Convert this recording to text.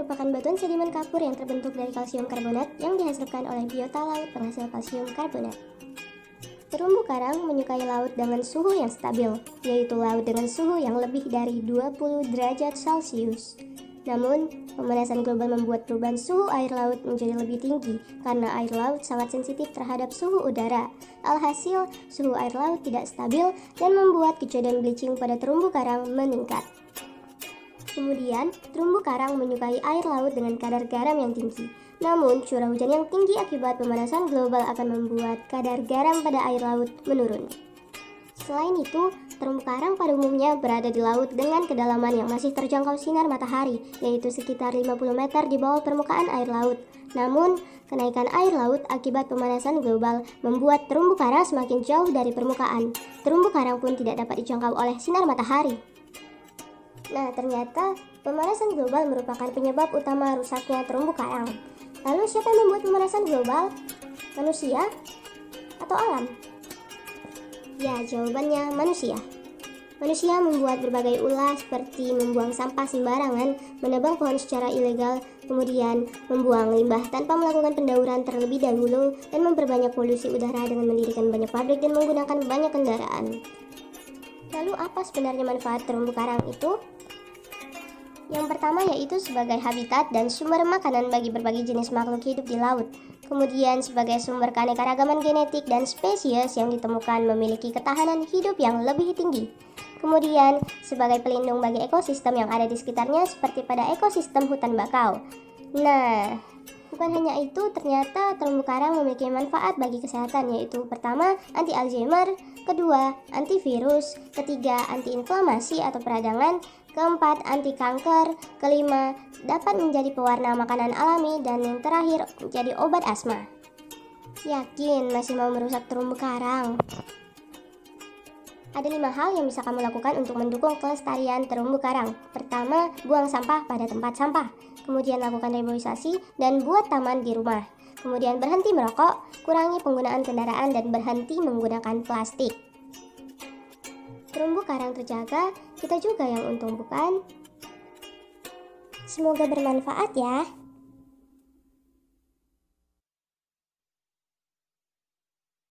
merupakan batuan sedimen kapur yang terbentuk dari kalsium karbonat yang dihasilkan oleh biota laut penghasil kalsium karbonat. Terumbu karang menyukai laut dengan suhu yang stabil, yaitu laut dengan suhu yang lebih dari 20 derajat Celcius. Namun, pemanasan global membuat perubahan suhu air laut menjadi lebih tinggi karena air laut sangat sensitif terhadap suhu udara. Alhasil, suhu air laut tidak stabil dan membuat kejadian bleaching pada terumbu karang meningkat. Kemudian, terumbu karang menyukai air laut dengan kadar garam yang tinggi. Namun, curah hujan yang tinggi akibat pemanasan global akan membuat kadar garam pada air laut menurun. Selain itu, terumbu karang pada umumnya berada di laut dengan kedalaman yang masih terjangkau sinar matahari, yaitu sekitar 50 meter di bawah permukaan air laut. Namun, kenaikan air laut akibat pemanasan global membuat terumbu karang semakin jauh dari permukaan. Terumbu karang pun tidak dapat dijangkau oleh sinar matahari. Nah, ternyata pemanasan global merupakan penyebab utama rusaknya terumbu karang. Lalu siapa yang membuat pemanasan global? Manusia atau alam? Ya, jawabannya manusia. Manusia membuat berbagai ulah seperti membuang sampah sembarangan, menebang pohon secara ilegal, kemudian membuang limbah tanpa melakukan pendauran terlebih dahulu, dan memperbanyak polusi udara dengan mendirikan banyak pabrik dan menggunakan banyak kendaraan. Lalu apa sebenarnya manfaat terumbu karang itu? Yang pertama yaitu sebagai habitat dan sumber makanan bagi berbagai jenis makhluk hidup di laut. Kemudian sebagai sumber keanekaragaman genetik dan spesies yang ditemukan memiliki ketahanan hidup yang lebih tinggi. Kemudian sebagai pelindung bagi ekosistem yang ada di sekitarnya seperti pada ekosistem hutan bakau. Nah, bukan hanya itu, ternyata terumbu karang memiliki manfaat bagi kesehatan, yaitu pertama, anti Alzheimer, kedua, antivirus, ketiga, anti-inflamasi atau peradangan, keempat, anti kanker, kelima, dapat menjadi pewarna makanan alami, dan yang terakhir, menjadi obat asma. Yakin masih mau merusak terumbu karang? Ada 5 hal yang bisa kamu lakukan untuk mendukung kelestarian terumbu karang. Pertama, buang sampah pada tempat sampah. Kemudian lakukan reboisasi dan buat taman di rumah. Kemudian berhenti merokok, kurangi penggunaan kendaraan dan berhenti menggunakan plastik. Terumbu karang terjaga, kita juga yang untung bukan? Semoga bermanfaat ya.